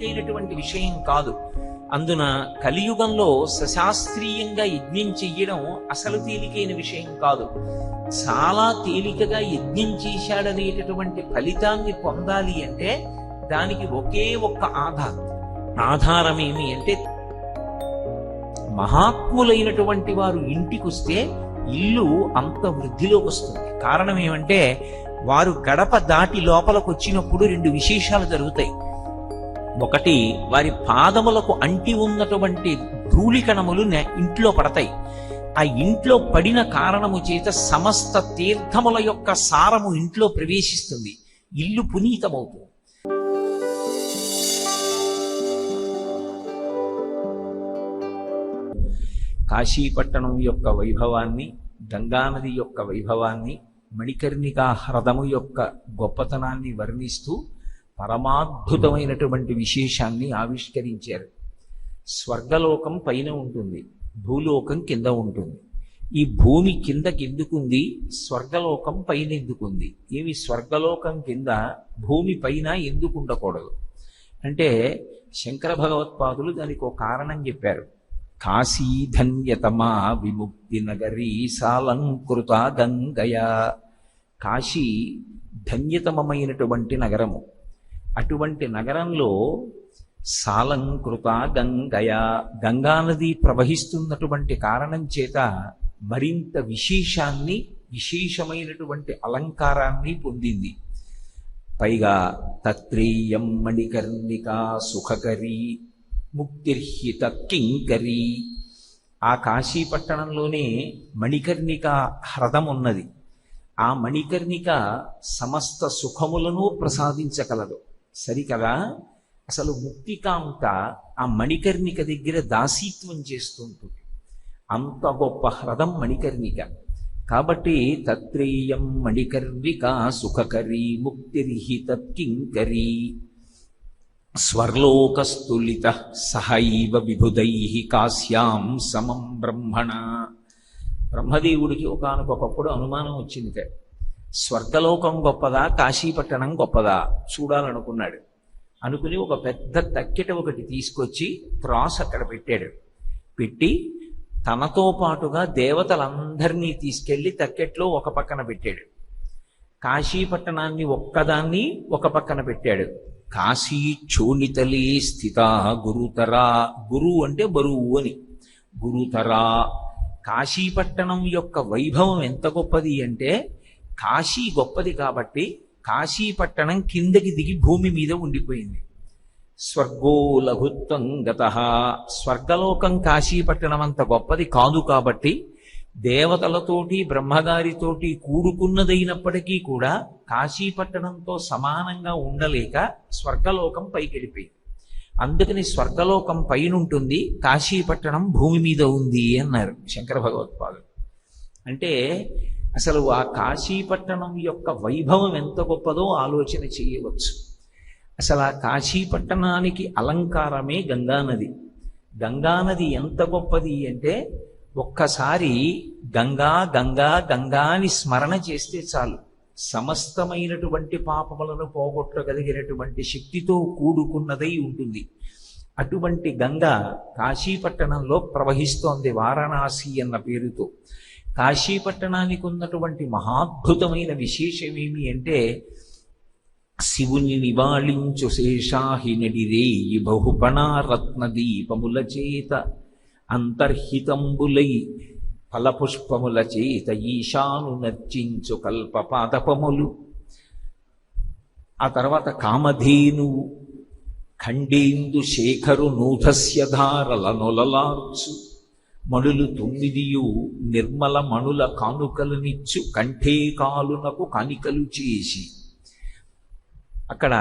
తేలికైనటువంటి విషయం కాదు. అందున కలియుగంలో సశాస్త్రీయంగా యజ్ఞం చెయ్యడం అసలు తేలికైన విషయం కాదు. చాలా తేలికగా యజ్ఞం చేశాడనేటటువంటి ఫలితాన్ని పొందాలి అంటే దానికి ఒకే ఒక్క ఆధారం ఏమి అంటే, మహాత్ములైనటువంటి వారు ఇంటికి వస్తే ఇల్లు అంత వృద్ధిలోకి వస్తుంది. కారణం ఏమంటే, వారు గడప దాటి లోపలికి వచ్చినప్పుడు రెండు విశేషాలు జరుగుతాయి. ఒకటి, వారి పాదములకు అంటి ఉన్నటువంటి ధూళికణములు ఇంట్లో పడతాయి. ఆ ఇంట్లో పడిన కారణము చేత సమస్త తీర్థముల యొక్క సారము ఇంట్లో ప్రవేశిస్తుంది, ఇల్లు పునీతమవుతుంది. కాశీపట్టణం యొక్క వైభవాన్ని, గంగానది యొక్క వైభవాన్ని, మణికర్ణికా హ్రదము యొక్క గొప్పతనాన్ని వర్ణిస్తూ పరమాద్భుతమైనటువంటి విశేషాన్ని ఆవిష్కరించారు. స్వర్గలోకం పైన ఉంటుంది, భూలోకం కింద ఉంటుంది. ఈ భూమి కిందకెందుకుంది, స్వర్గలోకం పైన ఎందుకుంది? ఏమి స్వర్గలోకం కింద భూమి పైన ఎందుకు ఉండకూడదు అంటే, శంకర భగవత్పాదులు దానికి ఒక కారణం చెప్పారు. కాశీ ధన్యతమా విముక్తి నగరీ సాలంకృత గంగయా. కాశీ ధన్యతమమైనటువంటి నగరము. అటువంటి నగరంలో సాలంకృత గంగయా, గంగానది ప్రవహిస్తున్నటువంటి కారణం చేత మరింత విశేషాన్ని, విశేషమైనటువంటి అలంకారాన్ని పొందింది. పైగా తత్రేయం మణికర్ణికా సుఖకరీ ముక్తిర్హిత కింకరీ. ఆ కాశీపట్టణంలోనే మణికర్ణిక హ్రదం ఉన్నది. ఆ మణికర్ణిక సమస్త సుఖములను ప్రసాదించగలదు. సరికదా? అసలు ముక్తికాంత ఆ మణికర్ణిక దగ్గర దాసీత్వం చేస్తుంటుంది. అంత గొప్ప హ్రదం మణికర్ణిక. కాబట్టి తత్రేయం మణికర్ణిక సుఖకరీ ముక్తిర్హిత కింకరీ. స్వర్లోకస్తులిత సహైవ విబుధై కాశ్యాం సమం బ్రహ్మణ. బ్రహ్మదేవుడికి ఒకానొకప్పుడు అనుమానం వచ్చింది. స్వర్గలోకం గొప్పదా, కాశీపట్టణం గొప్పదా చూడాలనుకున్నాడు. అనుకుని ఒక పెద్ద తక్కెట ఒకటి తీసుకొచ్చి త్రాసు అక్కడ పెట్టాడు. పెట్టి తనతో పాటుగా దేవతలందరినీ తీసుకెళ్లి తక్కెట్లో ఒక పక్కన పెట్టాడు. కాశీపట్టణాన్ని ఒక్కదాన్ని ఒక పక్కన పెట్టాడు. కాశీ చోనితలే స్థిత గురుతరా. గురు అంటే బరువు అని. గురుతరా. కాశీపట్టణం యొక్క వైభవం ఎంత గొప్పది అంటే, కాశీ గొప్పది కాబట్టి కాశీపట్టణం కిందకి దిగి భూమి మీద ఉండిపోయింది. స్వర్గో లఘుత్వం గతః. స్వర్గలోకం కాశీపట్టణం అంత గొప్పది కాదు కాబట్టి, దేవతలతోటి బ్రహ్మగారితోటి కూడుకున్నదైనప్పటికీ కూడా కాశీపట్టణంతో సమానంగా ఉండలేక స్వర్గలోకం పైకెళ్ళిపోయింది. అందుకని స్వర్గలోకం పైనుంటుంది, కాశీపట్టణం భూమి మీద ఉంది అన్నారు శంకర భగవత్పాదులు. అంటే అసలు ఆ కాశీపట్టణం యొక్క వైభవం ఎంత గొప్పదో ఆలోచన చేయవచ్చు. అసలు ఆ కాశీపట్టణానికి అలంకారమే గంగానది. గంగానది ఎంత గొప్పది అంటే, ఒక్కసారి గంగా గంగా గంగా అని స్మరణ చేస్తే చాలు, సమస్తమైనటువంటి పాపములను పోగొట్టగలిగినటువంటి శక్తితో కూడుకున్నదై ఉంటుంది. అటువంటి గంగ కాశీపట్టణంలో ప్రవహిస్తోంది, వారణాసి అన్న పేరుతో. కాశీపట్టణానికి ఉన్నటువంటి మహాద్భుతమైన విశేషమేమి అంటే, శివుని నివాళించు శేషాహినడిరేయి బహుపణారత్న దీపముల చేత అంతర్హితంబులై ఫలపుష్పముల చేత ఈశాను నర్చించు కల్పపాదపములు. ఆ తర్వాత కామధేనువు ఖండేందు శేఖరు నూధస్య ధారల నొలలార్చు మణులు 9 నిర్మల మణుల కానుకలనిచ్చు కంఠే కాలునకు కానికలు చేసి. అక్కడ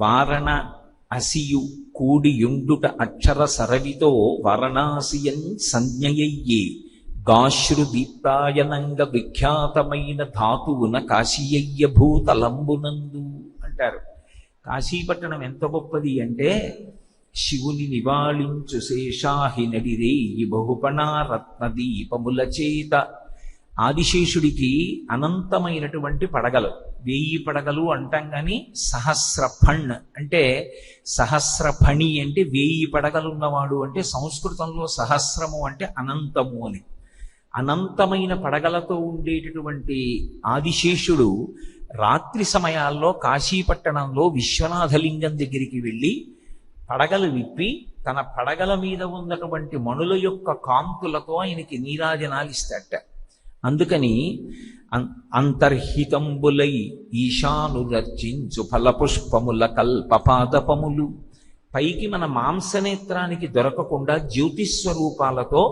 వారణ అసియు కూడియుండుట అక్షర సరవితో వారణాసియన్ సంజ్ఞయయ్యే గాశ్రు దీప్తాయనంగ విఖ్యాతమైన ధాతువున కాశీయ్య భూతలంబునందు అంటారు. కాశీపట్టణం ఎంత గొప్పది అంటే, శివుని నివాళించు శేషాహి నడిరేయి బహుపణారత్న దీపముల చేత ఆదిశేషుడికి అనంతమైనటువంటి పడగలు, 1000 పడగలు అంటాం కానీ సహస్రఫణ్ అంటే సహస్రఫణి అంటే 1000 పడగలు ఉన్నవాడు అంటే సంస్కృతంలో సహస్రము అంటే అనంతము అని. అనంతమైన పడగలతో ఉండేటటువంటి ఆదిశేషుడు రాత్రి సమయాల్లో కాశీపట్టణంలో విశ్వనాథలింగం దగ్గరికి వెళ్ళి పడగలు విప్పి తన పడగల మీద ఉన్నటువంటి మణుల యొక్క కాంతులతో ఆయనకి నీరాజనాలు ఇస్తాట. అందుకని అంతర్హితంబులై ఈశానురర్చించు ఫలపుష్పముల కల్పపాదపములు, పైకి మన మాంసనేత్రానికి దొరకకుండా జ్యోతిస్వరూపాలతో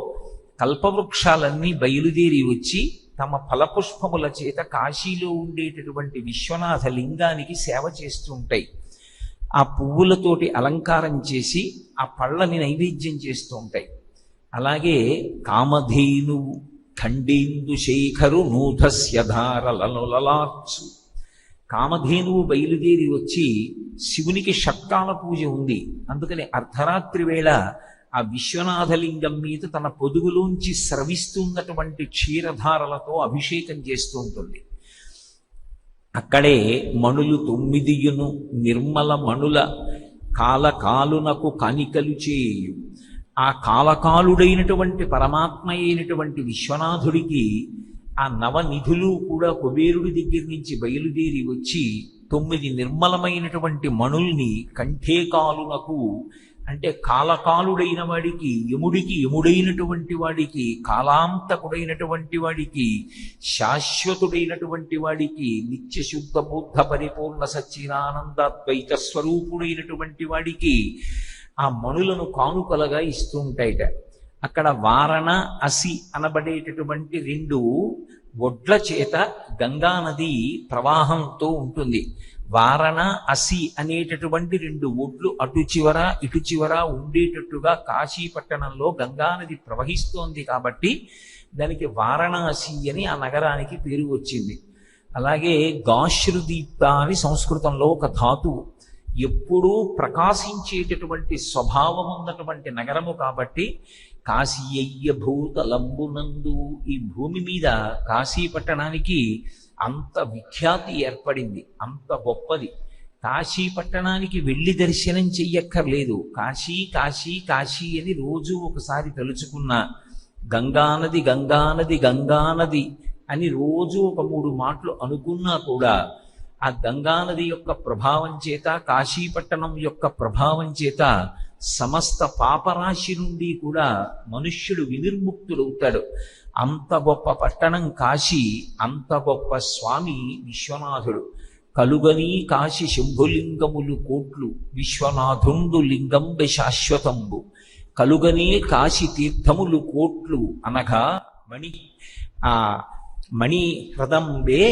కల్పవృక్షాలన్నీ బయలుదేరి వచ్చి తమ ఫలపుష్పముల చేత కాశీలో ఉండేటటువంటి విశ్వనాథ లింగానికి సేవ చేస్తూ ఉంటాయి. ఆ పువ్వులతోటి అలంకారం చేసి ఆ పళ్ళని నైవేద్యం చేస్తూ ఉంటాయి. అలాగే కామధేనువు ఖండేందు శేఖరు నూధస్య ధారలలార్చు, కామధేనువు బయలుదేరి వచ్చి శివునికి షట్కాల పూజ ఉంది. అందుకని అర్ధరాత్రి వేళ ఆ విశ్వనాథలింగం మీద తన పొదుగులోంచి స్రవిస్తున్నటువంటి క్షీరధారలతో అభిషేకం చేస్తూ ఉంటుంది. అక్కడే మణులు 9 నిర్మల మణుల కాలకాలునకు కనికలు చేయు. ఆ కాలకాలుడైనటువంటి పరమాత్మ అయినటువంటి విశ్వనాథుడికి ఆ నవనిధులు కూడా కుబేరుడి దగ్గర నుంచి బయలుదేరి వచ్చి 9 నిర్మలమైనటువంటి మణుల్ని కంఠేకాలునకు అంటే కాలకాలుడైన వాడికి, యముడికి యముడైనటువంటి వాడికి, కాలాంతకుడైనటువంటి వాడికి, శాశ్వతుడైనటువంటి వాడికి, నిత్య శుద్ధ బుద్ధ పరిపూర్ణ సచ్చిదానందాద్వైత స్వరూపుడైనటువంటి వాడికి ఆ మణులను కానుకలుగా ఇస్తూ ఉంటాయిట. అక్కడ వారణ అసి అనబడేటటువంటి 2 ఒడ్ల చేత గంగానది ప్రవాహంతో ఉంటుంది. వారణ అసి అనేటటువంటి 2 ఒడ్లు అటు చివర ఇటు చివర ఉండేటట్టుగా కాశీపట్టణంలో గంగానది ప్రవహిస్తోంది కాబట్టి దానికి వారణాసి అని ఆ నగరానికి పేరు వచ్చింది. అలాగే గాశ్రుదీప్త అని సంస్కృతంలో ఒక ధాతువు, ఎప్పుడూ ప్రకాశించేటటువంటి స్వభావం ఉన్నటువంటి నగరము కాబట్టి కాశీయ్య భూతలంబునందు, ఈ భూమి మీద కాశీపట్టణానికి అంత విఖ్యాతి ఏర్పడింది, అంత గొప్పది. కాశీపట్టణానికి వెళ్ళి దర్శనం చెయ్యక్కర్లేదు, కాశీ కాశీ కాశీ అని రోజు ఒకసారి తలుచుకున్న, గంగానది గంగానది గంగానది అని రోజు ఒక 3 మాటలు అనుకున్నా కూడా ఆ గంగానది యొక్క ప్రభావం చేత, కాశీపట్టణం యొక్క ప్రభావం చేత సమస్త పాపరాశి నుండి కూడా మనుష్యుడు వినిర్ముక్తుడవుతాడు. అంత గొప్ప పట్టణం కాశీ, అంత గొప్ప స్వామి విశ్వనాథుడు. కలుగని కాశీ శంభులింగములు కోట్లు, విశ్వనాథుండు లింగంబె శాశ్వతంబు. కలుగనే కాశీ తీర్థములు కోట్లు అనగా మణి హ్రదంబే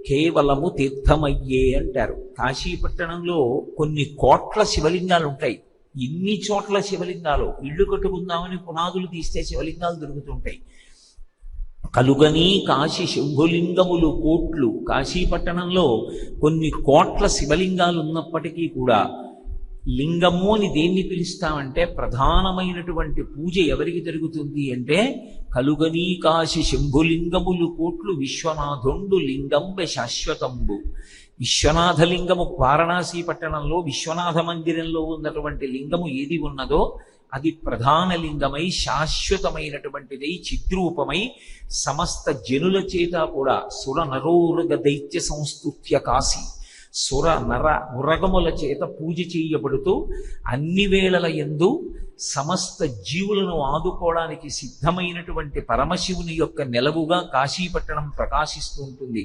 కేవలము తీర్థమయ్యే అంటారు. కాశీపట్టణంలో కొన్ని కోట్ల శివలింగాలు ఉంటాయి. ఇన్ని చోట్ల శివలింగాలు, ఇళ్ళు కట్టుకుందామని పునాదులు తీస్తే శివలింగాలు దొరుకుతుంటాయి. కలుగని కాశీ శంభులింగములు కోట్లు, కాశీపట్టణంలో కొన్ని కోట్ల శివలింగాలు ఉన్నప్పటికీ కూడా లింగము అని దేన్ని పిలుస్తామంటే ప్రధానమైనటువంటి పూజ ఎవరికి జరుగుతుంది అంటే కలుగని కాశీ శంభులింగములు కోట్లు విశ్వనాథుండు లింగంబె శాశ్వతంబు. విశ్వనాథలింగము వారణాసి పట్టణంలో విశ్వనాథ మందిరంలో ఉన్నటువంటి లింగము ఏది ఉన్నదో అది ప్రధాన లింగమై శాశ్వతమైనటువంటిదై చిద్రూపమై సమస్త జనుల చేత కూడా సుర నరోరగ దైత్య సంస్తుత్య కాశీ, సుర నర ఉరగముల చేత పూజ చేయబడుతూ అన్ని వేళల యందు సమస్త జీవులను ఆదుకోవడానికి సిద్ధమైనటువంటి పరమశివుని యొక్క నెలవుగా కాశీపట్టణం ప్రకాశిస్తూ ఉంటుంది.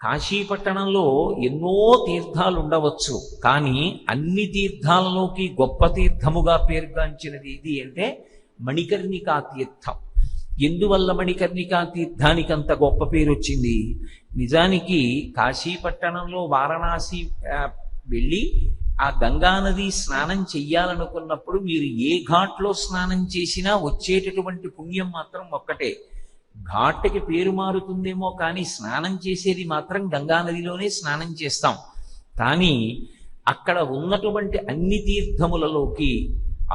కాశీపట్టణంలో ఎన్నో తీర్థాలు ఉండవచ్చు, కానీ అన్ని తీర్థాలలోకి గొప్ప తీర్థముగా పేరుగాంచినది ఇది అంటే మణికర్ణికా తీర్థం. ఎందువల్ల మణికర్ణికా తీర్థానికి అంత గొప్ప పేరు వచ్చింది? నిజానికి కాశీపట్టణంలో వారణాసి వెళ్ళి ఆ గంగానది స్నానం చెయ్యాలనుకున్నప్పుడు మీరు ఏ ఘాట్లో స్నానం చేసినా వచ్చేటటువంటి పుణ్యం మాత్రం ఒక్కటే. ఘాట్కి పేరు మారుతుందేమో కానీ స్నానం చేసేది మాత్రం గంగానదిలోనే స్నానం చేస్తాం. కానీ అక్కడ ఉన్నటువంటి అన్ని తీర్థములలోకి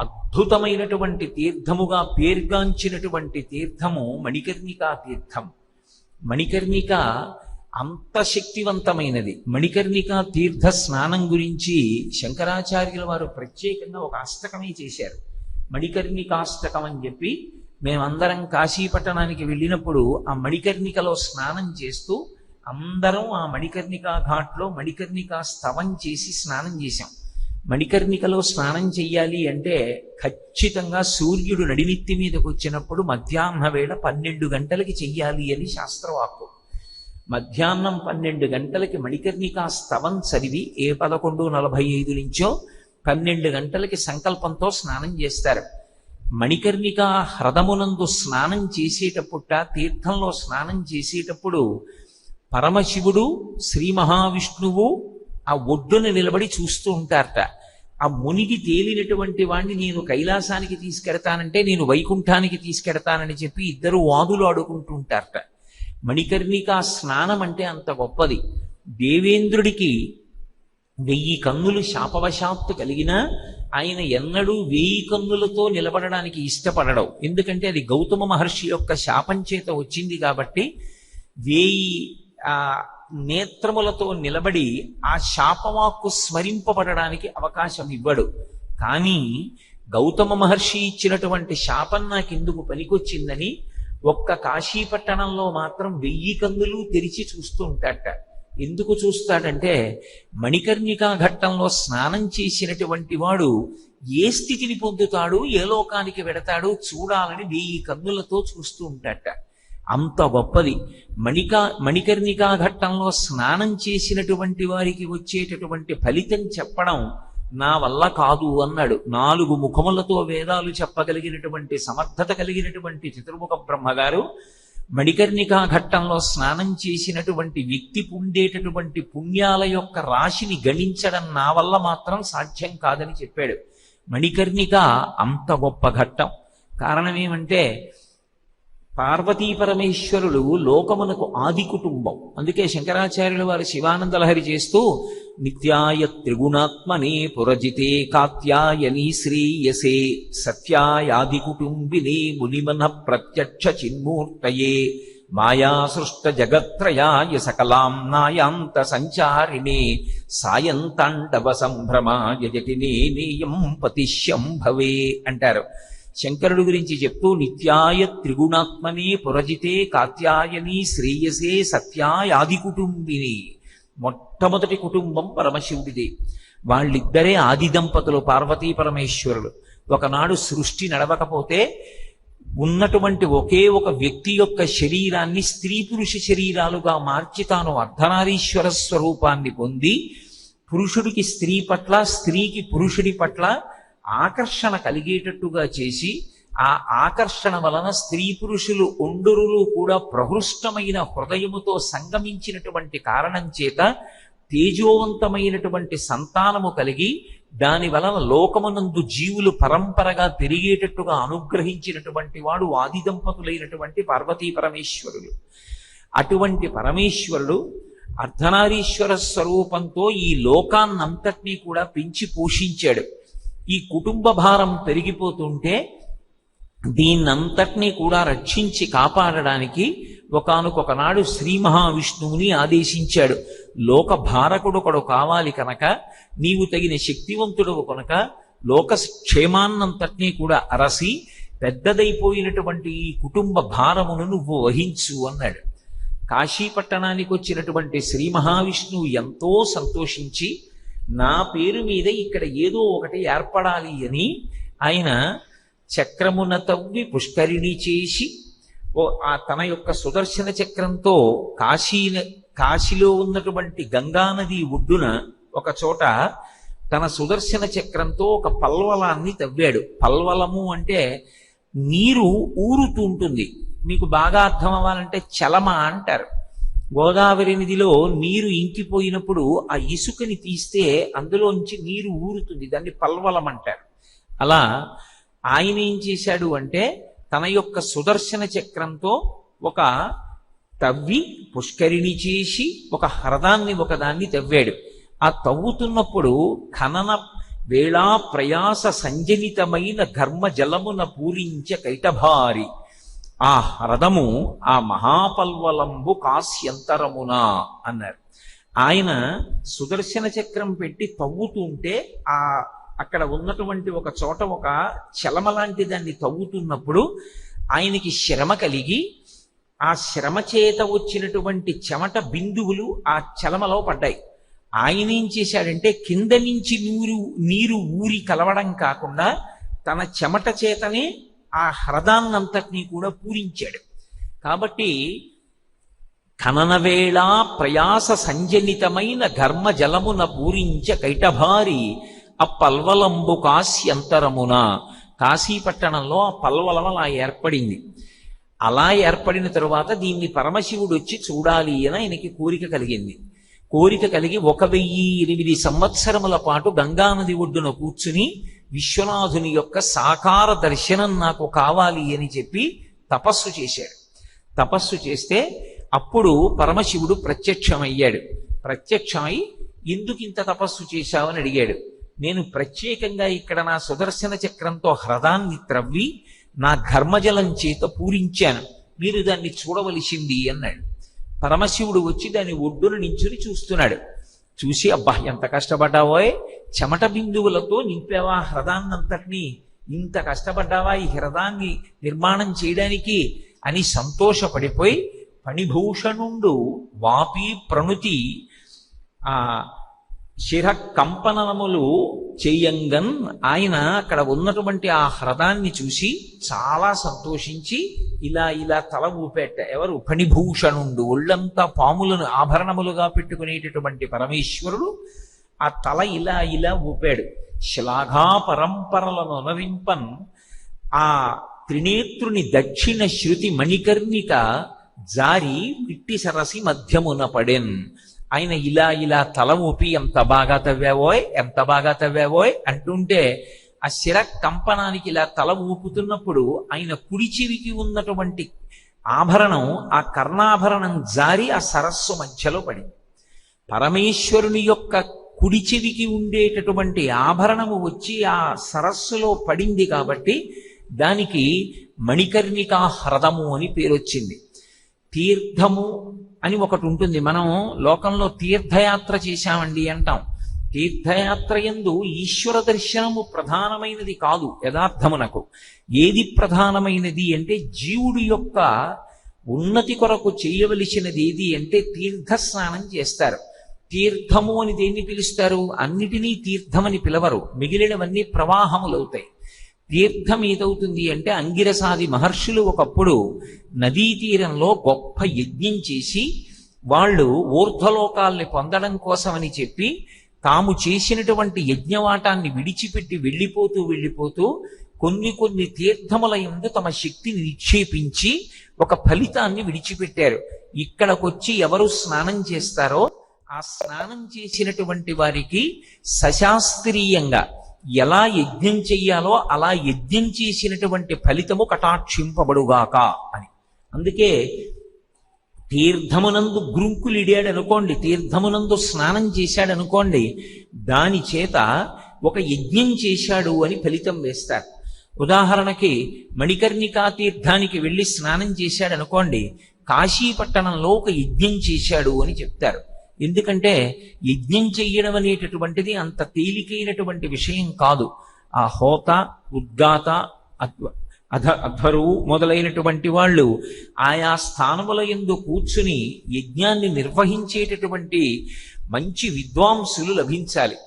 అద్భుతమైనటువంటి తీర్థముగా పేర్గాంచినటువంటి తీర్థము మణికర్ణికా తీర్థం. మణికర్ణిక అంత శక్తివంతమైనది. మణికర్ణిక తీర్థ స్నానం గురించి శంకరాచార్యుల వారు ప్రత్యేకంగా ఒక అష్టకమే చేశారు. మణికర్ణికాష్టకం అని చెప్పి మేమందరం కాశీపట్టణానికి వెళ్ళినప్పుడు ఆ మణికర్ణికలో స్నానం చేస్తూ అందరం ఆ మణికర్ణికా ఘాట్లో మణికర్ణికా స్తవం చేసి స్నానం చేశాం. మణికర్ణికలో స్నానం చెయ్యాలి అంటే ఖచ్చితంగా సూర్యుడు నడినెత్తి మీదకి వచ్చినప్పుడు మధ్యాహ్న వేళ 12 గంటలకి చెయ్యాలి అని శాస్త్రవాక్కు. మధ్యాహ్నం 12 గంటలకి మణికర్ణికా స్తవం చదివి 11:45 నుంచో 12 గంటలకి సంకల్పంతో స్నానం చేస్తారు. మణికర్ణికా హ్రదమునందు స్నానం చేసేటప్పుట తీర్థంలో స్నానం చేసేటప్పుడు పరమశివుడు శ్రీ మహావిష్ణువు ఆ ఒడ్డున నిలబడి చూస్తూ ఉంటారట. ఆ మునిగి తేలినటువంటి వాణ్ణి నేను కైలాసానికి తీసుకెడతానంటే నేను వైకుంఠానికి తీసుకెడతానని చెప్పి ఇద్దరు వాదులు ఆడుకుంటూ ఉంటారట. మణికర్ణికా స్నానం అంటే అంత గొప్పది. దేవేంద్రుడికి 1000 కన్నులు శాపవశాత్తు కలిగినా ఆయన ఎన్నడూ 1000 కన్నులతో నిలబడడానికి ఇష్టపడడం. ఎందుకంటే అది గౌతమ మహర్షి యొక్క శాపం చేత వచ్చింది కాబట్టి 1000 నేత్రములతో నిలబడి ఆ శాపవాక్కు స్మరింపబడడానికి అవకాశం ఇవ్వడు. కానీ గౌతమ మహర్షి ఇచ్చినటువంటి శాపం నాకెందుకు పనికొచ్చిందని ఒక్క కాశీపట్టణంలో మాత్రం 1000 కన్నులు తెరిచి చూస్తూ ఉంటాడట. ఎందుకు చూస్తాడంటే మణికర్ణికా ఘట్టంలో స్నానం చేసినటువంటి వాడు ఏ స్థితిని పొందుతాడు, ఏ లోకానికి వెడతాడు చూడాలని 1000 కన్నులతో చూస్తూ ఉంటాడట. అంత గొప్పది. మణికర్ణికా ఘట్టంలో స్నానం చేసినటువంటి వారికి వచ్చేటటువంటి ఫలితం చెప్పడం నా వల్ల కాదు అన్నాడు. 4 ముఖములతో వేదాలు చెప్పగలిగినటువంటి సమర్థత కలిగినటువంటి చతుర్ముఖ బ్రహ్మగారు మణికర్ణికా ఘట్టంలో స్నానం చేసినటువంటి వ్యక్తి పొందేటటువంటి పుణ్యాల యొక్క రాశిని గణించడం నా వల్ల మాత్రం సాధ్యం కాదని చెప్పాడు. మణికర్ణిక అంత గొప్ప ఘట్టం. కారణం ఏమంటే పార్వతీ పరమేశ్వరులు లోకమునకు ఆది కుటుంబం. అందుకే శంకరాచార్యుల వారు శివానందలహరి చేస్తూ నిత్యాయ త్రిగుణాత్మనే పురజితే కాత్యాయని శ్రీయసే సత్యాయాది కుటుంబినే మునిమన ప్రత్యక్ష చిన్మూర్తయే మాయా సృష్ట జగత్రయాయ సకలాం నాయాంత సంచారిణే సాయంతాండవ సంభ్రమాయ జటినే నేయం పతిష్యం భవే అంటారు. శంకరుడు గురించి చెప్తూ నిత్యాయ త్రిగుణాత్మనే పురజితే కాత్యాయని శ్రేయసే సత్యాయాది కుటుంబిని. మొట్టమొదటి కుటుంబం పరమశివుడిదే. వాళ్ళిద్దరే ఆది దంపతులు పార్వతీ పరమేశ్వరులు. ఒకనాడు సృష్టి నడవకపోతే ఉన్నటువంటి ఒకే ఒక వ్యక్తి యొక్క శరీరాన్ని స్త్రీ పురుష శరీరాలుగా మార్చి తాను అర్ధనారీశ్వర స్వరూపాన్ని పొంది పురుషుడికి స్త్రీ పట్ల స్త్రీకి పురుషుడి పట్ల ఆకర్షణ కలిగేటట్టుగా చేసి ఆ ఆకర్షణ వలన స్త్రీ పురుషులు ఒండరులు కూడా ప్రహృష్టమైన హృదయముతో సంగమించినటువంటి కారణం చేత తేజోవంతమైనటువంటి సంతానము కలిగి దాని వలన లోకమునందు జీవులు పరంపరగా పెరిగేటట్టుగా అనుగ్రహించినటువంటి వాడు ఆది దంపతులైనటువంటి పార్వతీ పరమేశ్వరులు. అటువంటి పరమేశ్వరుడు అర్ధనారీశ్వర స్వరూపంతో ఈ లోకాన్నంతటినీ కూడా పెంచి పోషించాడు. ఈ కుటుంబ భారం పెరిగిపోతుంటే దీన్నంతటినీ కూడా రక్షించి కాపాడడానికి ఒకానొకనాడు శ్రీ మహావిష్ణువుని ఆదేశించాడు. లోక భారకుడొకడు కావాలి కనుక, నీవు తగిన శక్తివంతుడవు కనుక లోక క్షేమాన్నంతటినీ కూడా అరసి పెద్దదైపోయినటువంటి ఈ కుటుంబ భారమును నువ్వు వహించు అన్నాడు. కాశీపట్టణానికి వచ్చినటువంటి శ్రీ మహావిష్ణువు ఎంతో సంతోషించి నా పేరు మీద ఇక్కడ ఏదో ఒకటి ఏర్పడాలి అని ఆయన చక్రమున తవ్వి పుష్కరిణి చేసి తన యొక్క సుదర్శన చక్రంతో కాశీలో ఉన్నటువంటి గంగానది ఒడ్డున ఒక చోట తన సుదర్శన చక్రంతో ఒక పల్వలాన్ని తవ్వాడు. పల్వలము అంటే నీరు ఊరుతూ ఉంటుంది. మీకు బాగా అర్థం అవ్వాలంటే చలమ అంటారు. గోదావరి నదిలో నీరు ఇంకిపోయినప్పుడు ఆ ఇసుకని తీస్తే అందులోంచి నీరు ఊరుతుంది, దాన్ని పల్వలం అంటారు. అలా ఆయన ఏం చేశాడు అంటే తన యొక్క సుదర్శన చక్రంతో ఒక తవ్వి పుష్కరిణి చేసి ఒక హ్రదాన్ని ఒకదాన్ని తవ్వాడు. ఆ తవ్వుతున్నప్పుడు ఖనన వేళా ప్రయాస సంజనితమైన ఘర్మ జలమున పూరించ కైటభారి ఆ హ్రదము ఆ మహాపల్వలంబు కాస్యంతరమున అన్నారు. ఆయన సుదర్శన చక్రం పెట్టి తవ్వుతుంటే ఆ అక్కడ ఉన్నటువంటి ఒక చోట ఒక చలమ లాంటి దాన్ని తవ్వుతున్నప్పుడు ఆయనకి శ్రమ కలిగి ఆ శ్రమ చేత వచ్చినటువంటి చెమట బిందువులు ఆ చలమలో పడ్డాయి. ఆయన ఏం చేశాడంటే కింద నుంచి నీరు ఊరి కలవడం కాకుండా తన చెమట చేతనే ఆ హ్రదాన్నంతటినీ కూడా పూరించాడు. కాబట్టి ఖననవేళ ప్రయాస సంజనితమైన ఘర్మ జలమున పూరించ కైటభారి ఆ పల్వలంబు కాస్యంతరమున. కాశీపట్టణంలో ఆ పల్వలం అలా ఏర్పడింది. అలా ఏర్పడిన తరువాత దీన్ని పరమశివుడు వచ్చి చూడాలి అని ఆయనకి కోరిక కలిగింది. కోరిక కలిగి 1008 సంవత్సరముల పాటు గంగానది ఒడ్డున కూర్చుని విశ్వనాథుని యొక్క సాకార దర్శనం నాకు కావాలి అని చెప్పి తపస్సు చేశాడు. తపస్సు చేస్తే అప్పుడు పరమశివుడు ప్రత్యక్షమయ్యాడు. ప్రత్యక్షమై ఎందుకు ఇంత తపస్సు చేశావని అడిగాడు. నేను ప్రత్యేకంగా ఇక్కడ నా సుదర్శన చక్రంతో హ్రదాన్ని త్రవ్వి నా ఘర్మజలం చేత పూరించాను, మీరు దాన్ని చూడవలసింది అన్నాడు. పరమశివుడు వచ్చి దాని ఒడ్డున నించుని చూస్తున్నాడు. చూసి అబ్బా ఎంత కష్టపడ్డావోయ్, చెమట బిందువులతో నింపావా హ్రదాన్నంతటినీ, ఇంత కష్టపడ్డావా ఈ హ్రదాన్ని నిర్మాణం చేయడానికి అని సంతోషపడిపోయి ఫణిభూషణుండు వాపి ప్రణుతి ఆ శిర కంపనములు చేయంగన్ ఆయన అక్కడ ఉన్నటువంటి ఆ హ్రదాన్ని చూసి చాలా సంతోషించి ఇలా ఇలా తల ఊపేట. ఎవరు? ఫణిభూషణుండు, ఒళ్ళంతా పాములను ఆభరణములుగా పెట్టుకునేటటువంటి పరమేశ్వరుడు ఆ తల ఇలా ఇలా ఊపాడు. శ్లాఘా పరంపరలను అనరింపన్ ఆ త్రినేత్రుని దక్షిణ శృతి మణికర్ణిక జారి మిట్టి సరసి మధ్యమున పడెన్. ఆయన ఇలా ఇలా తల ఊపి ఎంత బాగా తవ్వావోయ్, ఎంత బాగా తవ్వావోయ్ అంటుంటే ఆ శిర కంపనానికి ఇలా తల ఊపుతున్నప్పుడు ఆయన కుడి చెవికి ఉన్నటువంటి ఆభరణం, ఆ కర్ణాభరణం జారి ఆ సరస్సు మధ్యలో పడింది. పరమేశ్వరుని యొక్క కుడి చెవికి ఉండేటటువంటి ఆభరణము వచ్చి ఆ సరస్సులో పడింది కాబట్టి దానికి మణికర్ణికా హ్రదము అని పేరు వచ్చింది. తీర్థము అని ఒకటి ఉంటుంది. మనం లోకంలో తీర్థయాత్ర చేశామండి అంటాం. తీర్థయాత్ర యందు ఈశ్వర దర్శనము ప్రధానమైనది కాదు. యథార్థమునకు ఏది ప్రధానమైనది అంటే జీవుడి యొక్క ఉన్నతి కొరకు చేయవలసినది ఏది అంటే తీర్థ స్నానం చేస్తారు. తీర్థము అని దేన్ని పిలుస్తారు? అన్నిటినీ తీర్థమని పిలవరు, మిగిలినవన్నీ ప్రవాహములవుతాయి. తీర్థం ఏదవుతుంది అంటే అంగిరసాది మహర్షులు ఒకప్పుడు నదీ తీరంలో గొప్ప యజ్ఞం చేసి వాళ్ళు ఊర్ధ్వలోకాల్ని పొందడం కోసమని చెప్పి తాము చేసినటువంటి యజ్ఞవాటాన్ని విడిచిపెట్టి వెళ్ళిపోతూ కొన్ని తీర్థముల యందు తమ శక్తిని నిక్షేపించి ఒక ఫలితాన్ని విడిచిపెట్టారు. ఇక్కడకొచ్చి ఎవరు స్నానం చేస్తారో ఆ స్నానం చేసినటువంటి వారికి సశాస్త్రీయంగా ఎలా యజ్ఞం చెయ్యాలో అలా యజ్ఞం చేసినటువంటి ఫలితము కటాక్షింపబడుగాక అని. అందుకే తీర్థమునందు గ్రుంకులిడాడు అనుకోండి, తీర్థమునందు స్నానం చేశాడు అనుకోండి, దాని చేత ఒక యజ్ఞం చేశాడు అని ఫలితం వేస్తారు. ఉదాహరణకి మణికర్ణికా తీర్థానికి వెళ్ళి స్నానం చేశాడు అనుకోండి, కాశీపట్టణంలో ఒక యజ్ఞం చేశాడు అని చెప్తారు. ఎందుకంటే యజ్ఞం చెయ్యడం అనేటటువంటిది అంత తేలికైనటువంటి విషయం కాదు. ఆ హోత, ఉద్గాత, అధ్వరు మొదలైనటువంటి వాళ్ళు ఆయా స్థానముల యందు కూర్చుని యజ్ఞాన్ని నిర్వహించేటటువంటి మంచి విద్వాంసులు లభించాలి.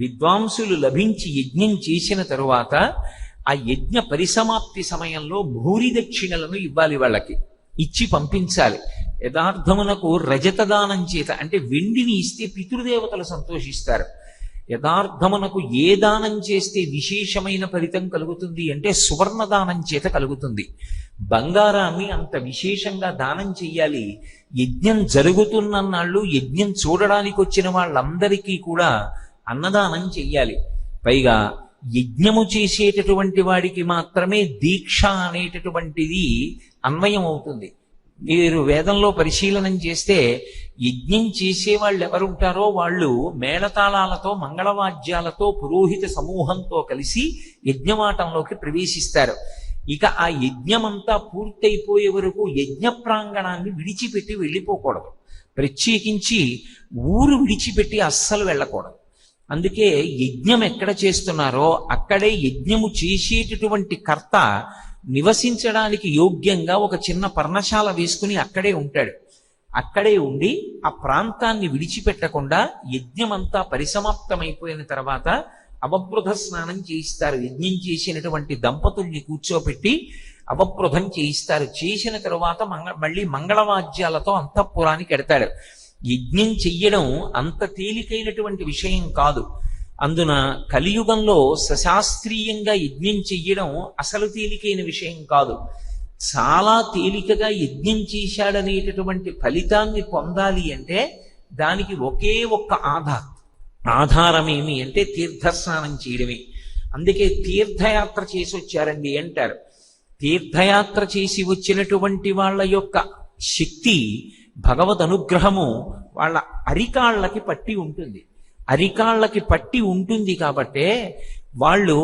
విద్వాంసులు లభించి యజ్ఞం చేసిన తరువాత ఆ యజ్ఞ పరిసమాప్తి సమయంలో భూరి దక్షిణలను ఇవ్వాలి, వాళ్ళకి ఇచ్చి పంపించాలి. యథార్థమునకు రజతదానం చేత అంటే వెండిని ఇస్తే పితృదేవతలు సంతోషిస్తారు. యథార్థమునకు ఏ దానం చేస్తే విశేషమైన ఫలితం కలుగుతుంది అంటే సువర్ణ దానం చేత కలుగుతుంది. బంగారాన్ని అంత విశేషంగా దానం చెయ్యాలి. యజ్ఞం జరుగుతున్నన్నాళ్ళు యజ్ఞం చూడడానికి వచ్చిన వాళ్ళందరికీ కూడా అన్నదానం చెయ్యాలి. పైగా యజ్ఞము చేసేటటువంటి వాడికి మాత్రమే దీక్ష అనేటటువంటిది అన్వయం అవుతుంది. మీరు వేదంలో పరిశీలనం చేస్తే యజ్ఞం చేసే వాళ్ళు ఎవరుంటారో వాళ్ళు మేళతాళాలతో మంగళవాద్యాలతో పురోహిత సమూహంతో కలిసి యజ్ఞవాటంలోకి ప్రవేశిస్తారు. ఇక ఆ యజ్ఞమంతా పూర్తయిపోయే వరకు యజ్ఞ ప్రాంగణాన్ని విడిచిపెట్టి వెళ్ళిపోకూడదు. ప్రత్యేకించి ఊరు విడిచిపెట్టి అస్సలు వెళ్ళకూడదు. అందుకే యజ్ఞం ఎక్కడ చేస్తున్నారో అక్కడే యజ్ఞము చేసేటటువంటి కర్త నివసించడానికి యోగ్యంగా ఒక చిన్న పర్ణశాల వేసుకుని అక్కడే ఉంటాడు. అక్కడే ఉండి ఆ ప్రాంతాన్ని విడిచిపెట్టకుండా యజ్ఞమంతా పరిసమాప్తమైపోయిన తర్వాత అవబృధ స్నానం చేయిస్తారు. యజ్ఞం చేసినటువంటి దంపతుల్ని కూర్చోపెట్టి అవబృధం చేయిస్తారు. చేసిన తరువాత మళ్ళీ మంగళవాద్యాలతో అంతఃపురానికి ఎడతాడు. యజ్ఞం చెయ్యడం అంత తేలికైనటువంటి విషయం కాదు. అందున కలియుగంలో సశాస్త్రీయంగా యజ్ఞం చెయ్యడం అసలు తేలికైన విషయం కాదు. చాలా తేలికగా యజ్ఞం చేశాడనేటటువంటి ఫలితాన్ని పొందాలి అంటే దానికి ఒకే ఒక్క ఆధారం ఏమి అంటే తీర్థస్నానం చేయడమే. అందుకే తీర్థయాత్ర చేసి వచ్చారండి అంటారు. తీర్థయాత్ర చేసి వచ్చినటువంటి వాళ్ళ యొక్క శక్తి, భగవద్ అనుగ్రహము వాళ్ళ అరికాళ్ళకి పట్టి ఉంటుంది. అరికాళ్ళకి పట్టి ఉంటుంది కాబట్టే వాళ్ళు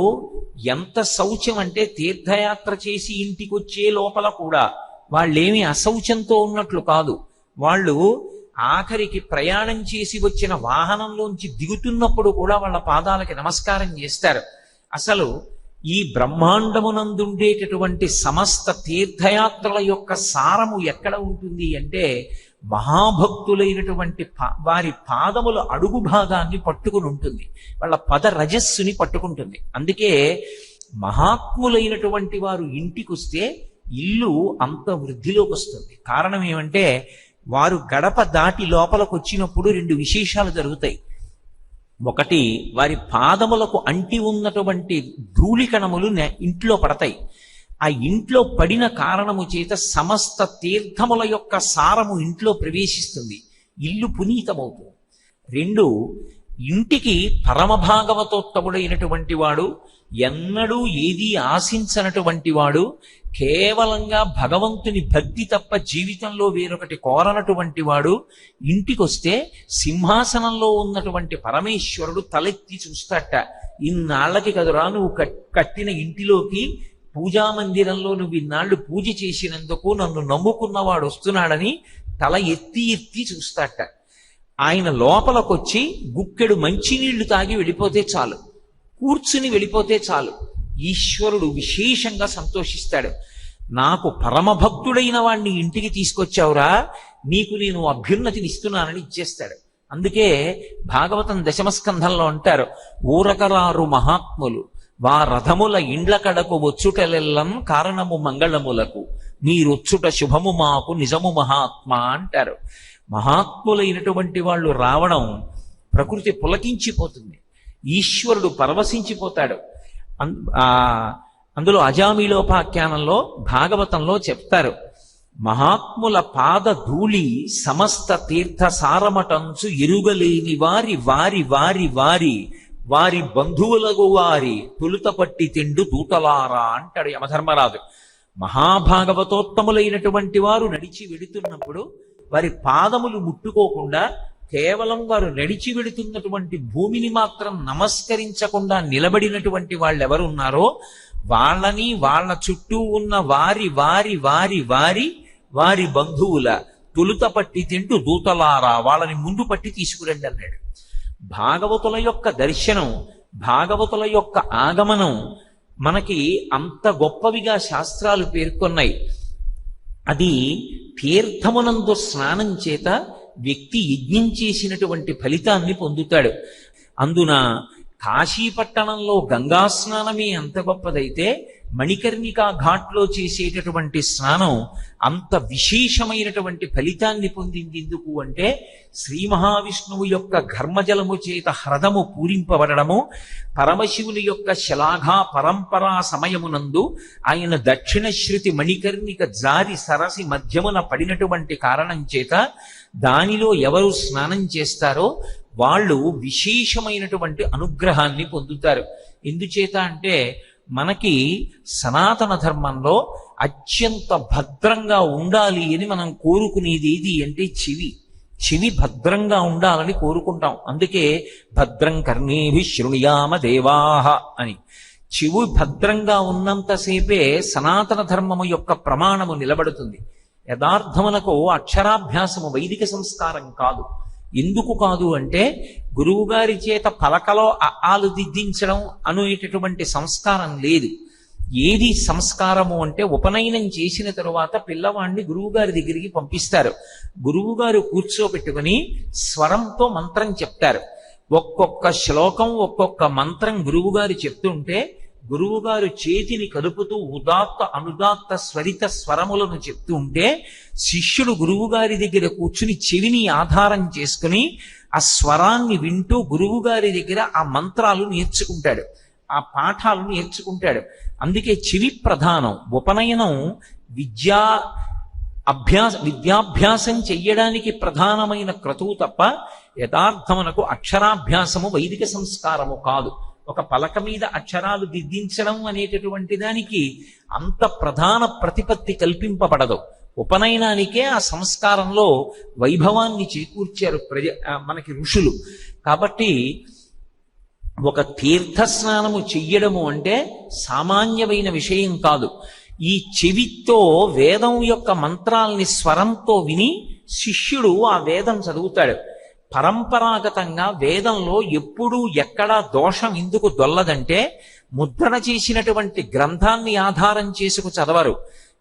ఎంత శౌచం అంటే తీర్థయాత్ర చేసి ఇంటికి వచ్చే లోపల కూడా వాళ్ళేమి అశౌచంతో ఉన్నట్లు కాదు. వాళ్ళు ఆఖరికి ప్రయాణం చేసి వచ్చిన వాహనంలోంచి దిగుతున్నప్పుడు కూడా వాళ్ళ పాదాలకి నమస్కారం చేస్తారు. అసలు ఈ బ్రహ్మాండమునందుండేటటువంటి సమస్త తీర్థయాత్రల యొక్క సారము ఎక్కడ ఉంటుంది అంటే మహాభక్తులైనటువంటి వారి పాదముల అడుగు భాగాన్ని పట్టుకుని ఉంటుంది. వాళ్ళ పద రజస్సుని పట్టుకుంటుంది. అందుకే మహాత్ములైనటువంటి వారు ఇంటికి వస్తే ఇల్లు అంత వృద్ధిలోకి వస్తుంది. కారణం ఏమంటే వారు గడప దాటి లోపలికి వచ్చినప్పుడు రెండు విశేషాలు జరుగుతాయి. ఒకటి, వారి పాదములకు అంటి ఉన్నటువంటి ధూళికణములు ఇంట్లో పడతాయి. ఆ ఇంట్లో పడిన కారణము చేత సమస్త తీర్థముల యొక్క సారము ఇంట్లో ప్రవేశిస్తుంది, ఇల్లు పునీతమవుతుంది. రెండు, ఇంటికి పరమభాగవతోత్తముడైనటువంటి వాడు, ఎన్నడూ ఏదీ ఆశించనటువంటి వాడు, కేవలంగా భగవంతుని భక్తి తప్ప జీవితంలో వేరొకటి కోరనటువంటి వాడు ఇంటికొస్తే సింహాసనంలో ఉన్నటువంటి పరమేశ్వరుడు తలెత్తి చూస్తాట. ఇన్నాళ్లకి కదురా నువ్వు కట్టిన ఇంటిలోకి, పూజా మందిరంలో నువ్వు ఇన్నాళ్ళు పూజ చేసినందుకు నన్ను నమ్ముకున్నవాడు వస్తున్నాడని తల ఎత్తి ఎత్తి చూస్తాట. ఆయన లోపలకొచ్చి గుక్కెడు మంచినీళ్లు తాగి వెళ్ళిపోతే చాలు, కూర్చుని వెళ్ళిపోతే చాలు, ఈశ్వరుడు విశేషంగా సంతోషిస్తాడు. నాకు పరమభక్తుడైన వాణ్ణి ఇంటికి తీసుకొచ్చావురా, నీకు నేను అభ్యున్నతిని ఇస్తున్నానని ఇచ్చేస్తాడు. అందుకే భాగవతం దశమస్కంధంలో అంటారు, ఊరకరారు మహాత్ములు వా రథముల ఇండ్ల కడకు వచ్చుటలెల్లం కారణము మంగళములకు, మీరొచ్చుట శుభము మాకు నిజము మహాత్మా అంటారు. మహాత్ములైనటువంటి వాళ్ళు రావడం ప్రకృతి పులకించిపోతుంది, ఈశ్వరుడు పరవశించిపోతాడు. అందులో అజామిలోపాఖ్యానంలో భాగవతంలో చెప్తారు, మహాత్ముల పాద ధూళి సమస్త తీర్థ సారమటంచు ఎరుగలేని వారి వారి వారి వారి వారి బంధువులకు వారి తొలుత పట్టి తిండు దూతలారా అంటాడు యమధర్మరాజు. మహాభాగవతోత్తములైనటువంటి వారు నడిచి వెడుతున్నప్పుడు వారి పాదములు ముట్టుకోకుండా కేవలం వారు నడిచి వెడుతున్నటువంటి భూమిని మాత్రం నమస్కరించకుండా నిలబడినటువంటి వాళ్ళు ఎవరున్నారో వాళ్ళని, వాళ్ళ చుట్టూ ఉన్న వారి వారి వారి వారి వారి బంధువుల తొలుత పట్టి తింటూ దూతలారా వాళ్ళని ముందు పట్టి తీసుకురండి అన్నాడు. భాగవతుల యొక్క దర్శనం, భాగవతుల యొక్క ఆగమనం మనకి అంత గొప్పవిగా శాస్త్రాలు పేర్కొన్నాయి. అది తీర్థమునందు స్నానం చేత వ్యక్తి యజ్ఞం చేసినటువంటి ఫలితాన్ని పొందుతాడు. అందున కాశీపట్టణంలో గంగా స్నానమే అంత గొప్పదైతే మణికర్ణికా ఘాట్లో చేసేటటువంటి స్నానం అంత విశేషమైనటువంటి ఫలితాన్ని పొందింది. ఎందుకు అంటే శ్రీ మహావిష్ణువు యొక్క ఘర్మజలము చేత హ్రదము పూరింపబడము, పరమశివుని యొక్క శలాఘా పరంపరా సమయమునందు ఆయన దక్షిణ శృతి మణికర్ణిక జారి సరసి మధ్యమున పడినటువంటి కారణం చేత దానిలో ఎవరు స్నానం చేస్తారో వాళ్ళు విశేషమైనటువంటి అనుగ్రహాన్ని పొందుతారు. ఎందుచేత అంటే మనకి సనాతన ధర్మంలో అత్యంత భద్రంగా ఉండాలి అని మనం కోరుకునేది ఏది అంటే చెవి భద్రంగా ఉండాలని కోరుకుంటాం. అందుకే భద్రం కర్ణేభిః శృణుయామ దేవాః అని. చెవు భద్రంగా ఉన్నంతసేపే సనాతన ధర్మము యొక్క ప్రమాణము నిలబడుతుంది. యథార్థమునకు అక్షరాభ్యాసము వైదిక సంస్కారం కాదు. ఎందుకు కాదు అంటే, గురువుగారి చేత పలకలో ఆలు దిద్దించడం అనేటటువంటి సంస్కారం లేదు. ఏది సంస్కారము అంటే, ఉపనయనం చేసిన తరువాత పిల్లవాడిని గురువుగారి దగ్గరికి పంపిస్తారు. గురువుగారు కూర్చోబెట్టుకుని స్వరంతో మంత్రం చెప్తారు. ఒక్కొక్క శ్లోకం ఒక్కొక్క మంత్రం గురువుగారు చెప్తుంటే, గురువుగారు చేతిని కలుపుతూ ఉదాత్త అనుదాత్త స్వరిత స్వరములను చెప్తూ ఉంటే, శిష్యుడు గురువుగారి దగ్గర కూర్చుని చెవిని ఆధారం చేసుకుని ఆ స్వరాన్ని వింటూ గురువుగారి దగ్గర ఆ మంత్రాలు నేర్చుకుంటాడు, ఆ పాఠాలు నేర్చుకుంటాడు. అందుకే చెవి ప్రధానం. ఉపనయనం విద్యాభ్యాసం చెయ్యడానికి ప్రధానమైన క్రతువు తప్ప యథార్థమునకు అక్షరాభ్యాసము వైదిక సంస్కారము కాదు. ఒక పలక మీద అక్షరాలు దిద్దించడం అనేటటువంటి దానికి అంత ప్రధాన ప్రతిపత్తి కల్పింపబడదు. ఉపనయనానికే ఆ సంస్కారంలో వైభవాన్ని చేకూర్చారు మనకి ఋషులు. కాబట్టి ఒక తీర్థస్నానము చెయ్యడము అంటే సామాన్యమైన విషయం కాదు. ఈ చెవితో వేదం యొక్క మంత్రాల్ని స్వరంతో విని శిష్యుడు ఆ వేదం చదువుతాడు. పరంపరాగతంగా వేదంలో ఎప్పుడూ ఎక్కడా దోషం ఎందుకు దొల్లదంటే, ముద్రణ చేసినటువంటి గ్రంథాన్ని ఆధారం చేసుకు చదవరు.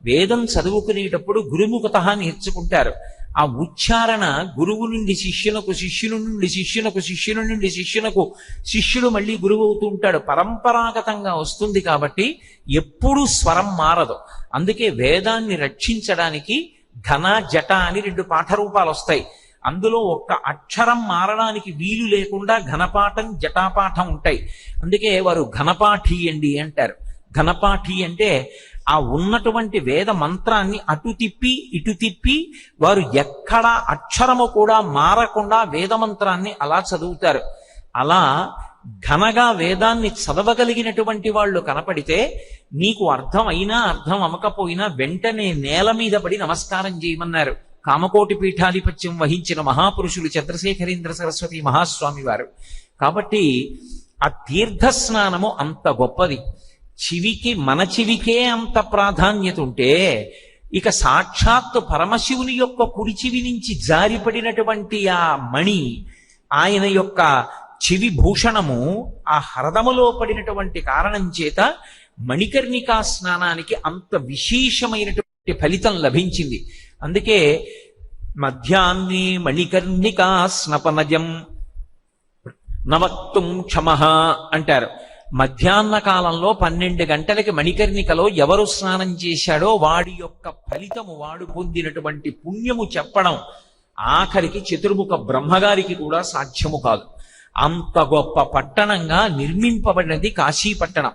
వేదం చదువుకునేటప్పుడు గురుముఖత నేర్చుకుంటారు. ఆ ఉచ్చారణ గురువు నుండి శిష్యునకు, శిష్యుని నుండి శిష్యునకు, శిష్యుని నుండి శిష్యునకు, శిష్యుడు మళ్ళీ గురువు అవుతూ ఉంటాడు. పరంపరాగతంగా వస్తుంది కాబట్టి ఎప్పుడూ స్వరం మారదు. అందుకే వేదాన్ని రక్షించడానికి ఘన జట అని 2 పాఠరూపాలు వస్తాయి. అందులో ఒక్క అక్షరం మారడానికి వీలు లేకుండా ఘనపాఠం జటాపాఠం ఉంటాయి. అందుకే వారు ఘనపాఠి అండి అంటారు. ఘనపాఠి అంటే ఆ ఉన్నటువంటి వేద మంత్రాన్ని అటు తిప్పి ఇటు తిప్పి వారు ఎక్కడ అక్షరము కూడా మారకుండా వేద మంత్రాన్ని అలా చదువుతారు. అలా ఘనగా వేదాన్ని చదవగలిగినటువంటి వాళ్ళు కనపడితే, నీకు అర్థం అయినా అర్థం అమ్మకపోయినా వెంటనే నేల మీద పడి నమస్కారం చేయమన్నారు కామకోటి పీఠాధిపత్యం వహించిన మహాపురుషులు చంద్రశేఖరేంద్ర సరస్వతి మహాస్వామి వారు. కాబట్టి ఆ తీర్థస్నానము అంత గొప్పది. మన చెవికే అంత ప్రాధాన్యత ఉంటే, ఇక సాక్షాత్తు పరమశివుని యొక్క కుడి చెవి నుంచి జారిపడినటువంటి ఆ మణి, ఆయన యొక్క చెవి భూషణము ఆ హృదములో పడినటువంటి కారణం చేత మణికర్ణికా స్నానానికి అంత విశేషమైనటువంటి ఫలితం లభించింది. అందుకే మధ్యాహ్నే మణికర్ణికా స్నపనజం నవక్తుం క్షమః అంటారు. మధ్యాహ్న కాలంలో 12 గంటలకి మణికర్ణికలో ఎవరు స్నానం చేశాడో వాడి యొక్క ఫలితము, వాడు పొందినటువంటి పుణ్యము చెప్పడం ఆఖరికి చతుర్ముఖ బ్రహ్మగారికి కూడా సాధ్యము కాదు. అంత గొప్ప పట్టణంగా నిర్మింపబడినది కాశీ పట్టణం.